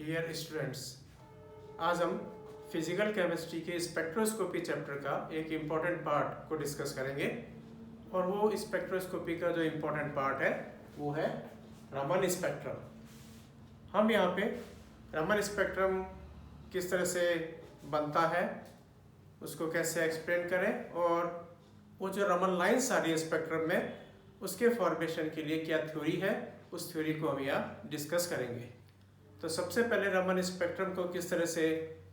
Dear students, आज हम physical chemistry के स्पेक्ट्रोस्कोपी चैप्टर का एक इम्पॉर्टेंट पार्ट को डिस्कस करेंगे। और वो स्पेक्ट्रोस्कोपी का जो इम्पोर्टेंट पार्ट है वो है रमन स्पेक्ट्रम। हम यहाँ पे रमन स्पेक्ट्रम किस तरह से बनता है, उसको कैसे एक्सप्लेन करें, और वो जो रमन लाइन्स आ रही है स्पेक्ट्रम में उसके फॉर्मेशन के लिए क्या थ्योरी है, उस थ्योरी को हम यहाँ डिस्कस करेंगे। तो सबसे पहले रमन स्पेक्ट्रम को किस तरह से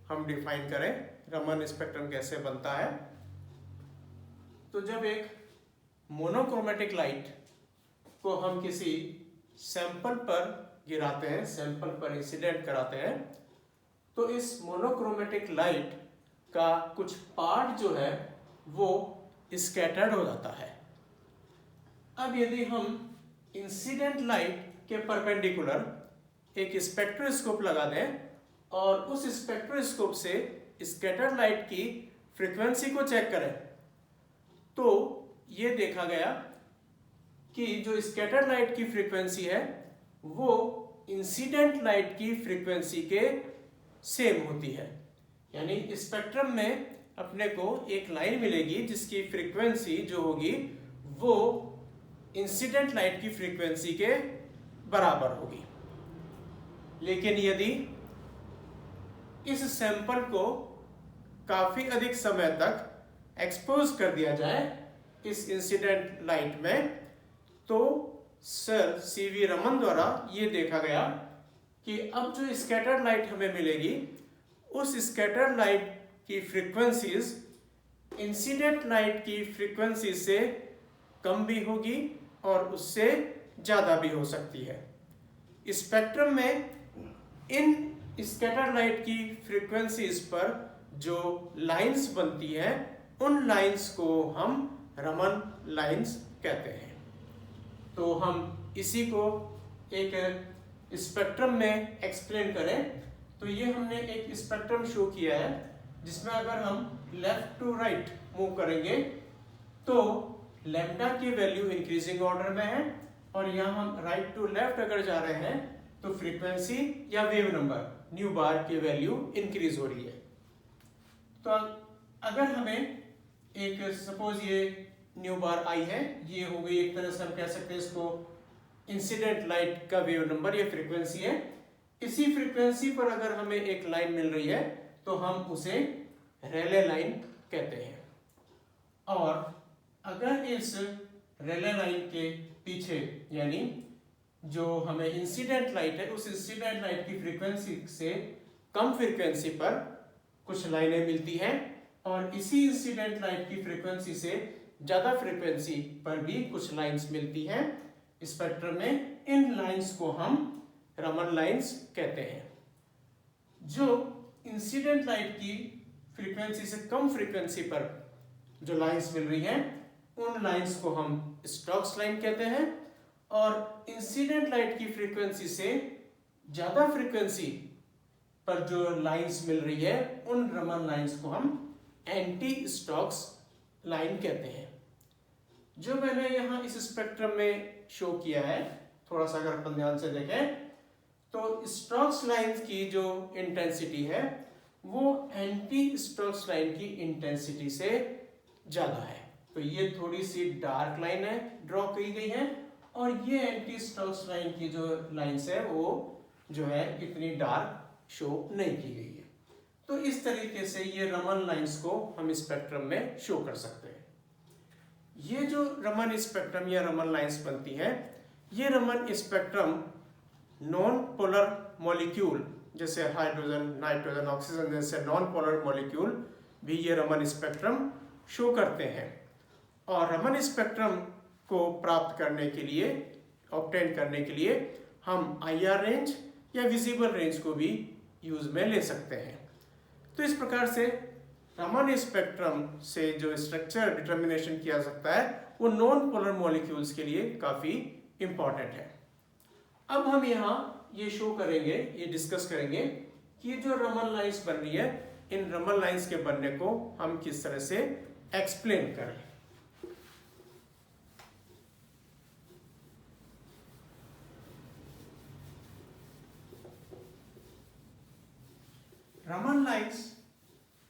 हम डिफाइन करें, रमन स्पेक्ट्रम कैसे बनता है। तो जब एक मोनोक्रोमेटिक लाइट को हम किसी सैंपल पर गिराते हैं, सैंपल पर इंसिडेंट कराते हैं, तो इस मोनोक्रोमेटिक लाइट का कुछ पार्ट जो है वो स्कैटर्ड हो जाता है। अब यदि हम इंसिडेंट लाइट के परपेंडिकुलर एक स्पेक्ट्रोस्कोप लगा दें और उस स्पेक्ट्रोस्कोप से स्कैटर्ड लाइट की फ्रीक्वेंसी को चेक करें, तो ये देखा गया कि जो स्कैटर्ड लाइट की फ्रीक्वेंसी है वो इंसिडेंट लाइट की फ्रीक्वेंसी के सेम होती है। यानी स्पेक्ट्रम में अपने को एक लाइन मिलेगी जिसकी फ्रीक्वेंसी जो होगी वो इंसिडेंट लाइट की फ्रीक्वेंसी के बराबर होगी। लेकिन यदि इस सैंपल को काफी अधिक समय तक एक्सपोज कर दिया जाए इस इंसिडेंट लाइट में, तो सर सीवी रमन द्वारा ये देखा गया कि अब जो स्कैटर्ड लाइट हमें मिलेगी उस स्कैटर्ड लाइट की फ्रीक्वेंसीज इंसिडेंट लाइट की फ्रीक्वेंसी से कम भी होगी और उससे ज़्यादा भी हो सकती है। स्पेक्ट्रम में इन स्कैटर्ड लाइट की फ्रीक्वेंसीज पर जो लाइंस बनती हैं उन लाइंस को हम रमन लाइंस कहते हैं। तो हम इसी को एक स्पेक्ट्रम में एक्सप्लेन करें, तो ये हमने एक स्पेक्ट्रम शो किया है जिसमें अगर हम लेफ्ट टू राइट मूव करेंगे तो लैम्डा की वैल्यू इंक्रीजिंग ऑर्डर में है, और यहाँ हम राइट टू लेफ्ट अगर जा रहे हैं तो फ्रीक्वेंसी या वेव नंबर न्यू बार की वैल्यू इंक्रीज हो रही है। तो अगर हमें एक सपोज ये न्यू बार आई है, ये हो गई एक तरह से हम कह सकते हैं इसको इंसिडेंट लाइट का वेव नंबर, ये फ्रीक्वेंसी है। इसी फ्रीक्वेंसी पर अगर हमें एक लाइन मिल रही है तो हम उसे रेले लाइन कहते हैं। और अगर इस रेले लाइन के पीछे यानी जो हमें इंसिडेंट लाइट है उस इंसिडेंट लाइट की फ्रीक्वेंसी से कम फ्रीक्वेंसी पर कुछ लाइनें मिलती हैं, और इसी इंसिडेंट लाइट की फ्रीक्वेंसी से ज़्यादा फ्रीक्वेंसी पर भी कुछ लाइंस मिलती हैं स्पेक्ट्रम में, इन लाइंस को हम रमन लाइंस कहते हैं। जो इंसिडेंट लाइट की फ्रीक्वेंसी से कम फ्रीक्वेंसी पर जो लाइंस मिल रही हैं उन लाइंस को हम स्टोक्स लाइन कहते हैं, और इंसिडेंट लाइट की फ्रीक्वेंसी से ज्यादा फ्रीक्वेंसी पर जो लाइंस मिल रही है उन रमन लाइंस को हम एंटी स्टोक्स लाइन कहते हैं। जो मैंने यहाँ इस स्पेक्ट्रम में शो किया है, थोड़ा सा अगर अपन ध्यान से देखें तो स्टोक्स लाइन की जो इंटेंसिटी है वो एंटी स्टोक्स लाइन की इंटेंसिटी से ज्यादा है। तो ये थोड़ी सी डार्क लाइन है, ड्रॉ की गई है, और ये एंटी स्टोक्स लाइन की जो लाइंस है वो जो है इतनी डार्क शो नहीं की गई है। तो इस तरीके से ये रमन लाइंस को हम स्पेक्ट्रम में शो कर सकते हैं। ये जो रमन स्पेक्ट्रम या रमन लाइंस बनती है, ये Raman spectrum non polar molecule जैसे हाइड्रोजन, नाइट्रोजन, ऑक्सीजन जैसे नॉन पोलर मॉलिक्यूल भी ये रमन स्पेक्ट्रम शो करते हैं। और रमन स्पेक्ट्रम को प्राप्त करने के लिए, ऑब्टेन करने के लिए हम IR रेंज या विजिबल रेंज को भी यूज में ले सकते हैं। तो इस प्रकार से रमन स्पेक्ट्रम से जो स्ट्रक्चर डिटर्मिनेशन किया सकता है वो नॉन पोलर मॉलिक्यूल्स के लिए काफ़ी इम्पॉर्टेंट है। अब हम यहाँ ये शो करेंगे, ये डिस्कस करेंगे कि जो रमन लाइंस बन रही है, इन रमन लाइंस के बनने को हम किस तरह से एक्सप्लेन करें। रमन लाइंस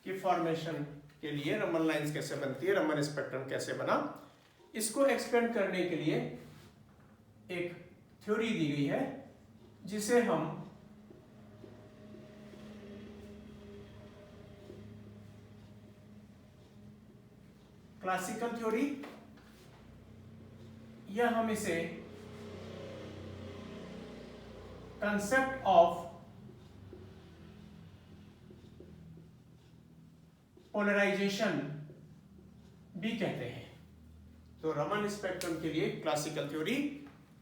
की फॉर्मेशन के लिए रमन लाइंस कैसे बनती है, रमन स्पेक्ट्रम कैसे बना, इसको एक्सप्लेन करने के लिए एक थ्योरी दी गई है जिसे हम क्लासिकल थ्योरी या हम इसे कंसेप्ट ऑफ पोलराइजेशन भी कहते हैं। तो रमन स्पेक्ट्रम के लिए क्लासिकल थ्योरी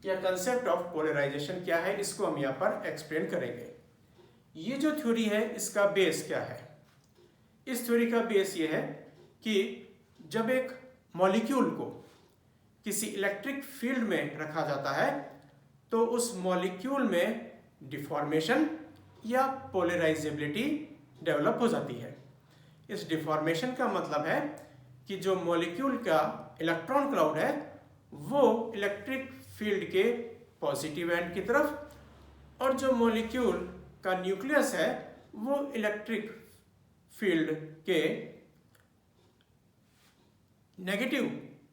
या कंसेप्ट ऑफ पोलराइजेशन क्या है, इसको हम यहां पर एक्सप्लेन करेंगे। ये जो थ्योरी है इसका बेस क्या है? इस थ्योरी का बेस ये है कि जब एक मॉलिक्यूल को किसी इलेक्ट्रिक फील्ड में रखा जाता है तो उस मॉलिक्यूल में डिफॉर्मेशन या पोलराइजेबिलिटी डेवलप हो जाती है। इस डिफॉर्मेशन का मतलब है कि जो मॉलिक्यूल का इलेक्ट्रॉन क्लाउड है वो इलेक्ट्रिक फील्ड के पॉजिटिव एंड की तरफ और जो मॉलिक्यूल का न्यूक्लियस है वो इलेक्ट्रिक फील्ड के नेगेटिव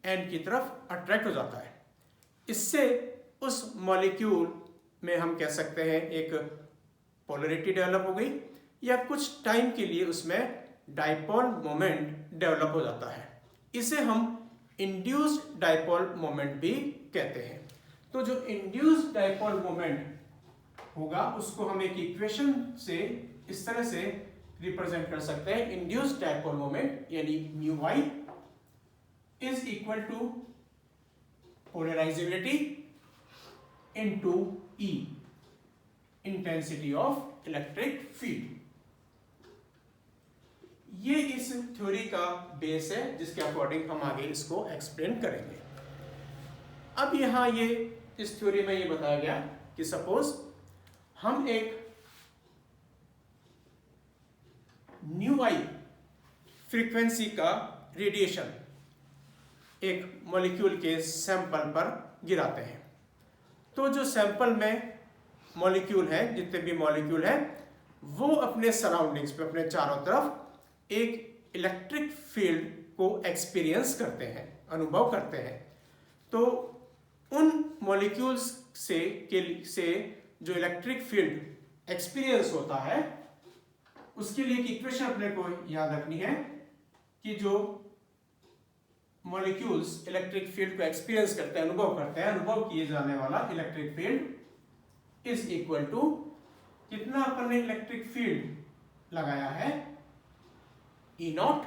एंड की तरफ अट्रैक्ट हो जाता है। इससे उस मॉलिक्यूल में हम कह सकते हैं एक पोलरिटी डेवलप हो गई या कुछ टाइम के लिए उसमें डाइपोल मोमेंट डेवलप हो जाता है। इसे हम इंड्यूस्ड डाइपोल मोमेंट भी कहते हैं। तो जो इंड्यूस्ड डाइपोल मोमेंट होगा उसको हम एक इक्वेशन से इस तरह से रिप्रेजेंट कर सकते हैं। इंड्यूस्ड डाइपोल मोमेंट यानी mu Y is equal to polarisability into E, intensity of electric field. ये इस थ्योरी का बेस है जिसके अकॉर्डिंग हम आगे इसको एक्सप्लेन करेंगे। अब यहां ये इस थ्योरी में ये बताया गया कि सपोज हम एक न्यू आई फ्रीक्वेंसी का रेडिएशन एक मॉलिक्यूल के सैंपल पर गिराते हैं, तो जो सैंपल में मॉलिक्यूल है, जितने भी मॉलिक्यूल है, वो अपने सराउंडिंग्स पे, अपने चारों तरफ एक इलेक्ट्रिक फील्ड को एक्सपीरियंस करते हैं, अनुभव करते हैं। तो उन मॉलिक्यूल्स से जो इलेक्ट्रिक फील्ड एक्सपीरियंस होता है उसके लिए एक इक्वेशन अपने को याद रखनी है कि जो मॉलिक्यूल्स इलेक्ट्रिक फील्ड को एक्सपीरियंस करते हैं, अनुभव करते हैं, अनुभव किए जाने वाला electric field is equal to कितना अपन ने इलेक्ट्रिक फील्ड लगाया है, ई नॉट,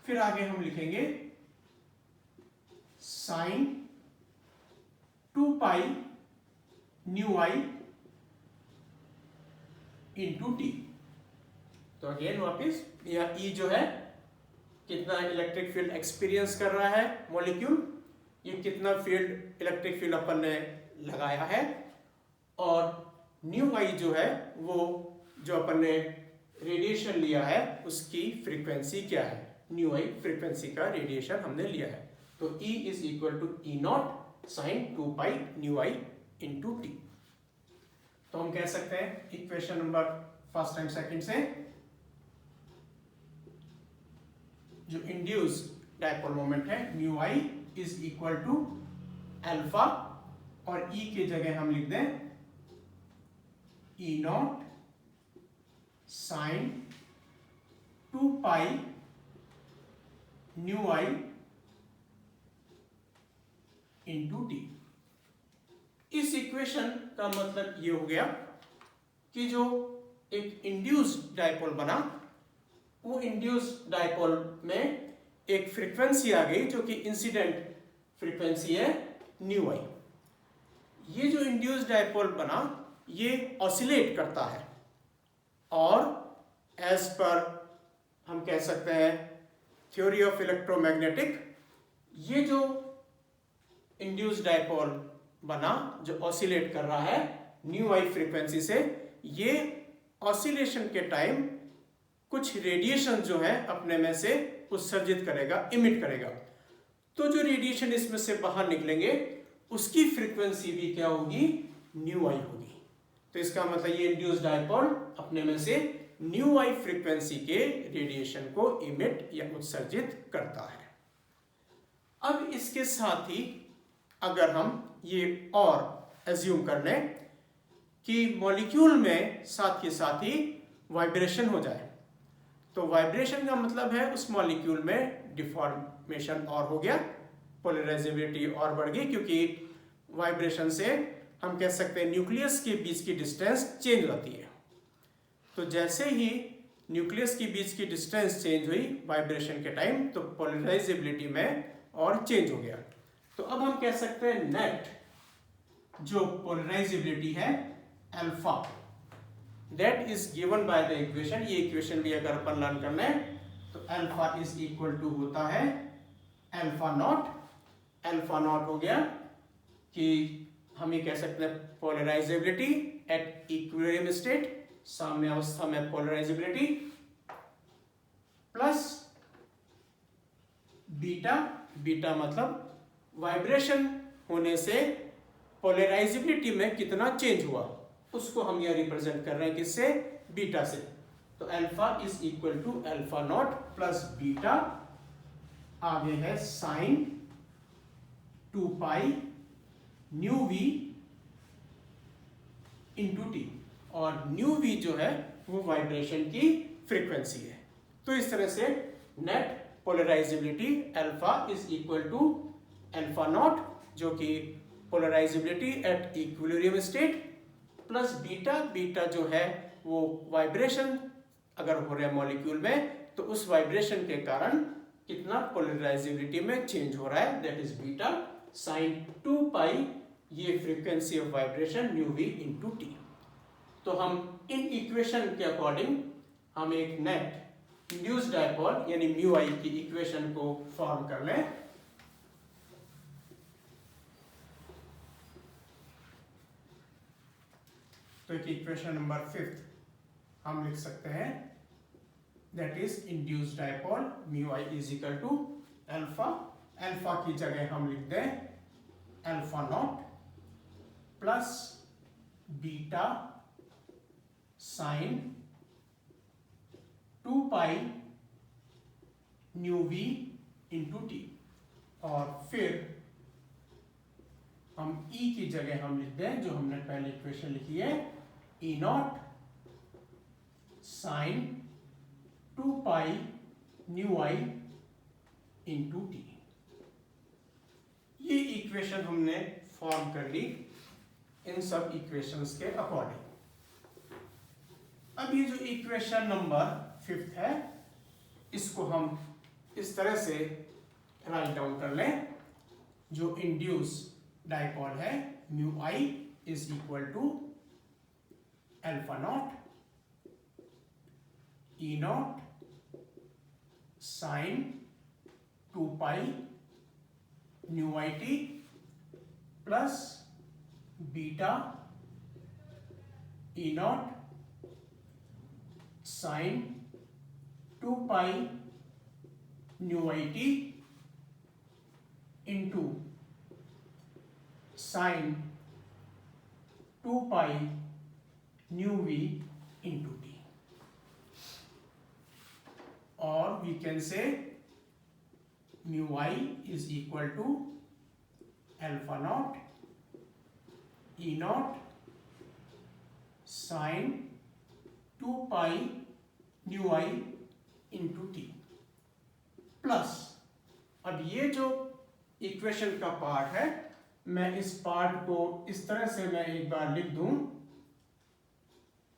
फिर आगे हम लिखेंगे साइन 2 पाई न्यू आई इंटू टी। तो अगेन वापिस यह ई जो है कितना इलेक्ट्रिक फील्ड एक्सपीरियंस कर रहा है मॉलिक्यूल, ये कितना फील्ड इलेक्ट्रिक फील्ड अपन ने लगाया है, और न्यू आई जो है वो जो अपन ने रेडिएशन लिया है उसकी फ्रीक्वेंसी क्या है, न्यू आई फ्रीक्वेंसी का रेडिएशन हमने लिया है। तो E is equal to E naught sine 2 pi nu I into T. तो हम कह सकते हैं equation number first and second से जो इंड्यूस डाइपोल मोमेंट है mu I is equal to alpha, और ई के जगह हम लिख दें E naught sine 2 pi nu आई इंटू टी। इस इक्वेशन का मतलब ये हो गया कि जो एक इंड्यूस्ड डाइपोल बना, वो इंड्यूस्ड डाइपोल में एक फ्रीक्वेंसी आ गई जो कि इंसिडेंट फ्रीक्वेंसी है न्यू आई। ये जो इंड्यूस्ड डाइपोल बना ये ऑसिलेट करता है, और एज पर हम कह सकते हैं थ्योरी ऑफ इलेक्ट्रोमैग्नेटिक, ये जो इंड्यूस्ड डाइपोल बना जो ऑसिलेट कर रहा है न्यू आई फ्रीक्वेंसी से, ये ऑसिलेशन के टाइम कुछ रेडिएशन जो है अपने में से उत्सर्जित करेगा, इमिट करेगा। तो जो रेडिएशन इसमें से बाहर निकलेंगे उसकी फ्रीक्वेंसी भी क्या होगी, न्यू आई होगी। तो इसका मतलब ये इंड्यूस्ड डाइपोल अपने में से न्यू आई फ्रीक्वेंसी के रेडिएशन को इमिट या उत्सर्जित करता है। अब इसके साथ ही अगर हम ये और एज्यूम कर लें कि मॉलिक्यूल में साथ के साथ ही वाइब्रेशन हो जाए, तो वाइब्रेशन का मतलब है उस मॉलिक्यूल में डिफॉर्मेशन और हो गया, पोलराइजेबिलिटी और बढ़ गई, क्योंकि वाइब्रेशन से हम कह सकते हैं न्यूक्लियस के बीच की डिस्टेंस चेंज होती है। तो जैसे ही न्यूक्लियस के बीच की डिस्टेंस चेंज हुई वाइब्रेशन के टाइम, तो पोलराइजेबिलिटी में और चेंज हो गया। तो अब हम कह सकते हैं नेट जो पोलराइजेबिलिटी है alpha, that is given by the equation. ये इक्वेशन भी अगर अपन लर्न करना है तो अल्फा इज इक्वल टू होता है अल्फा नॉट। अल्फा नॉट हो गया कि हम ये कह सकते हैं पोलराइजेबिलिटी एट इक्विलिब्रियम स्टेट, साम्य अवस्था में पोलराइजेबिलिटी, प्लस बीटा। बीटा मतलब वाइब्रेशन होने से पोलराइजेबिलिटी में कितना चेंज हुआ, उसको हम यह रिप्रेजेंट कर रहे हैं किससे, बीटा से। तो alpha is equal to alpha naught plus beta, आगे है sine 2 pi nu we into T, और न्यू वी जो है वो वाइब्रेशन की फ्रीक्वेंसी है। तो इस तरह से net polarisability alpha is equal to alpha naught जो कि polarisability at equilibrium state, plus beta. Beta जो है वो वाइब्रेशन अगर हो रहा है मॉलिक्यूल में, तो उस वाइब्रेशन के कारण कितना पोलराइजेबिलिटी में चेंज हो रहा है, that is beta sine 2 pi, ये frequency of vibration nu we into T. तो हम इन इक्वेशन के अकॉर्डिंग हम एक नेट इंड्यूस्ड डायपोल यानी म्यू आई की इक्वेशन को फॉर्म कर लें। तो एक इक्वेशन नंबर 5 हम लिख सकते हैं, that is induced dipole mu I is equal to alpha. Alpha की जगह हम लिख दें alpha naught plus beta sine 2 pi nu we into T, और फिर हम ई की जगह हम लिख दें जो हमने पहले इक्वेशन लिखी है, E naught sine 2 pi nu आई इंटू टी। ये इक्वेशन हमने फॉर्म कर ली इन सब इक्वेशंस के अकॉर्डिंग। अब ये जो इक्वेशन नंबर 5 है, इसको हम इस तरह से राइट डाउन कर लें, जो इंड्यूस डायपोल है mu I is equal to alpha naught E naught sine 2 pi nu i t plus beta E naught sine 2 pi nu i t into sine 2 pi nu we into T, और we can say mu I is equal to alpha naught E naught sine 2 pi nu I into t plus, अब ये जो equation का part है, मैं इस part को इस तरह से मैं एक बार लिख दूं,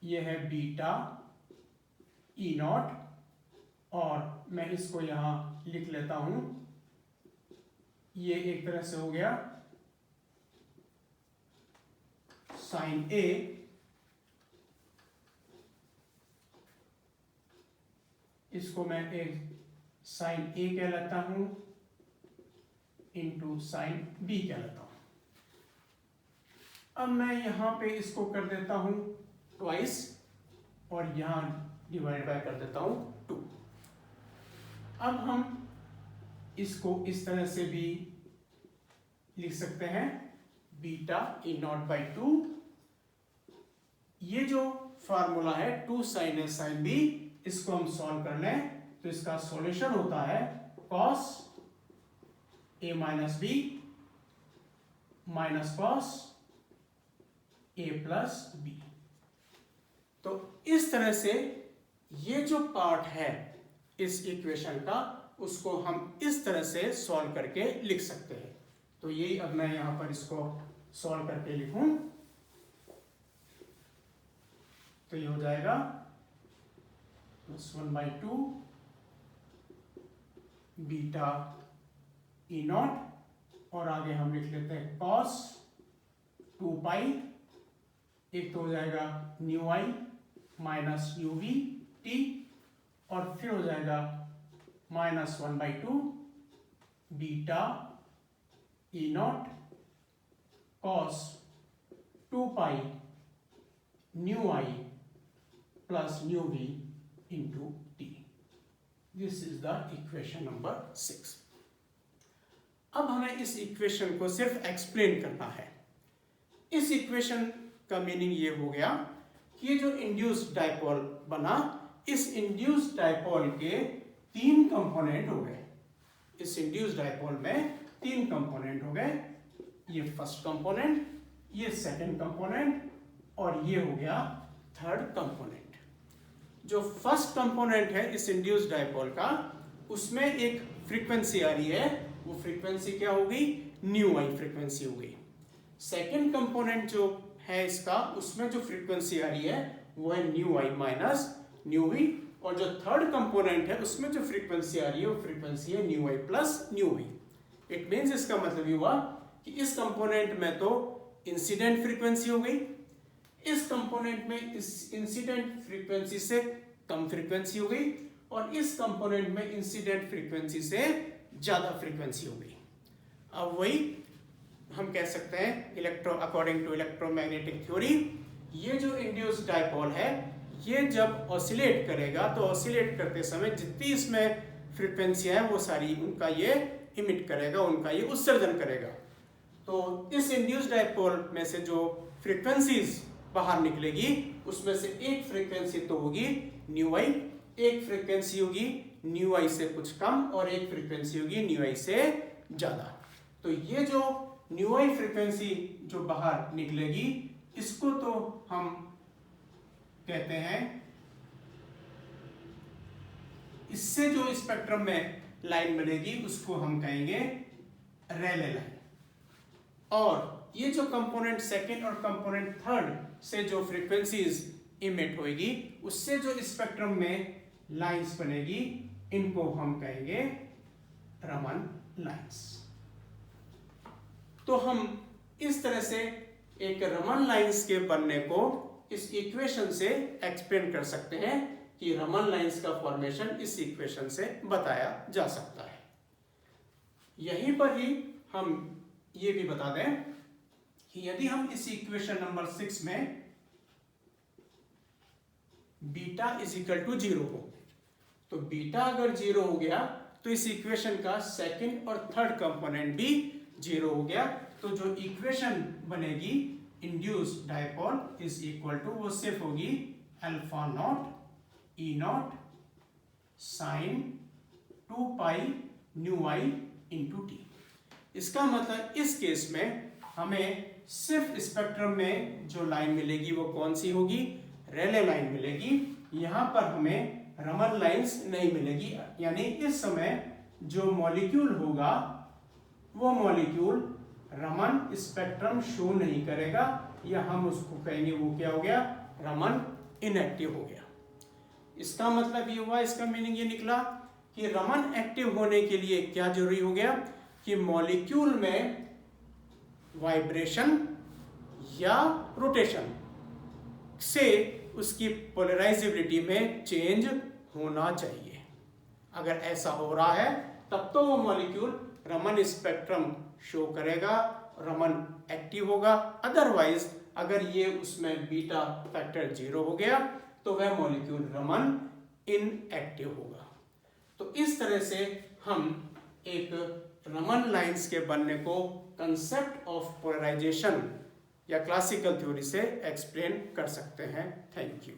ये है बीटा ई नॉट, और मैं इसको यहां लिख लेता हूं, ये एक तरह से हो गया साइन ए इसको मैं एक साइन ए कहलाता हूं इंटू साइन बी कहलाता हूं। अब मैं यहां पे इसको कर देता हूं ट्वाइस, और यहां डिवाइड बाय कर देता हूं 2। अब हम इसको इस तरह से भी लिख सकते हैं, बीटा ई नॉट बाई 2, ये जो फार्मूला है 2 sin A sin B। इसको हम सॉल्व कर लें तो इसका सॉल्यूशन होता है cos A minus B minus cos A plus B. तो इस तरह से ये जो पार्ट है इस इक्वेशन का, उसको हम इस तरह से सॉल्व करके लिख सकते हैं। तो यही अब मैं यहां पर इसको सॉल्व करके लिखूं तो ये हो जाएगा +1/2 बीटा ई नॉट, और आगे हम लिख लेते हैं cos 2 पाई, एक तो हो जाएगा nu I minus U V T, और फिर हो जाएगा -1/2 beta E naught cos 2 pi nu I plus nu we into T. This is the equation number 6। अब हमें इस इक्वेशन को सिर्फ एक्सप्लेन करना है। इस इक्वेशन का मीनिंग ये हो गया कि ये जो इंड्यूस्ड डाइपोल बना, इस इंड्यूस्ड डाइपोल के 3 कंपोनेंट हो गए। इस इंड्यूस्ड डाइपोल में 3 कंपोनेंट हो गए, ये फर्स्ट कंपोनेंट, ये सेकंड कंपोनेंट, और ये हो गया थर्ड कंपोनेंट। जो फर्स्ट कंपोनेंट है इस इंड्यूस्ड डाइपोल का, उसमें एक फ्रीक्वेंसी आ रही है, वो फ्रीक्वेंसी क्या होगी, न्यू आई फ्रीक्वेंसी हो गई। सेकेंड कंपोनेंट जो है इसका, उसमें जो फ्रीक्वेंसी आ रही है वो है nu I minus nu V, और जो थर्ड कंपोनेंट है उसमें जो फ्रीक्वेंसी आ रही है वो फ्रीक्वेंसी है nu I plus nu V. It means इसका मतलब ये हुआ कि इस कंपोनेंट में तो इंसिडेंट फ्रीक्वेंसी हो गई, इस कंपोनेंट में इस इंसिडेंट फ्रीक्वेंसी से कम फ्रीक्वेंसी हो गई, और इस कंपोनेंट में इंसिडेंट फ्रीक्वेंसी से ज्यादा फ्रीक्वेंसी हो गई। अब वही हम कह सकते हैं अकॉर्डिंग टू इलेक्ट्रोमैग्नेटिक थ्योरी, ये जो इंड्यूस्ड डाइपोल है ये जब ऑसिलेट करेगा तो ऑसिलेट करते समय जितनी इसमें फ्रीक्वेंसियां हैं वो सारी उनका ये इमिट करेगा, उनका ये उत्सर्जन करेगा। तो इस इंड्यूस्ड डाइपोल में से जो फ्रीक्वेंसीज बाहर निकलेगी उसमें से एक फ्रीक्वेंसी तो होगी न्यू आई, एक फ्रीक्वेंसी होगी न्यू आई से कुछ कम, और एक फ्रीक्वेंसी होगी न्यू आई से ज्यादा। तो ये जो न्यू आई फ्रीक्वेंसी जो बाहर निकलेगी इसको तो हम कहते हैं, इससे जो स्पेक्ट्रम में लाइन बनेगी उसको हम कहेंगे रेले लाइन। और ये जो कंपोनेंट सेकेंड और कंपोनेंट थर्ड से जो फ्रीक्वेंसीज इमिट होगी उससे जो स्पेक्ट्रम में लाइंस बनेगी इनको हम कहेंगे रमन लाइंस। तो हम इस तरह से एक रमन लाइंस के बनने को इस इक्वेशन से एक्सप्लेन कर सकते हैं कि रमन लाइंस का फॉर्मेशन इस इक्वेशन से बताया जा सकता है। यहीं पर ही हम ये भी बता दें कि यदि हम इस इक्वेशन नंबर 6 में बीटा इज इक्वल टू 0 हो, तो बीटा अगर 0 हो गया तो इस इक्वेशन का सेकंड और थर्ड कंपोनेंट भी 0 हो गया। तो जो इक्वेशन बनेगी induced dipole is equal to, वो सिर्फ होगी alpha naught E naught sine 2 pi nu आई इंटू टी। इसका मतलब इस केस में हमें सिर्फ स्पेक्ट्रम में जो लाइन मिलेगी वो कौन सी होगी, रेले लाइन मिलेगी। यहां पर हमें रमन लाइंस नहीं मिलेगी, यानी इस समय जो मॉलिक्यूल होगा वो मॉलिक्यूल रमन स्पेक्ट्रम शो नहीं करेगा, या हम उसको कहेंगे वो क्या हो गया, रमन इनएक्टिव हो गया। इसका मतलब ये हुआ, इसका मीनिंग ये निकला कि रमन एक्टिव होने के लिए क्या जरूरी हो गया कि मॉलिक्यूल में वाइब्रेशन या रोटेशन से उसकी पोलराइजेबिलिटी में चेंज होना चाहिए। अगर ऐसा हो रहा है तब तो वो मॉलिक्यूल रमन स्पेक्ट्रम शो करेगा, रमन एक्टिव होगा। अदरवाइज अगर ये उसमें बीटा फैक्टर 0 हो गया तो वह मॉलिक्यूल रमन इनएक्टिव होगा। तो इस तरह से हम एक रमन लाइंस के बनने को कंसेप्ट ऑफ पोलराइजेशन या क्लासिकल थ्योरी से एक्सप्लेन कर सकते हैं। Thank you.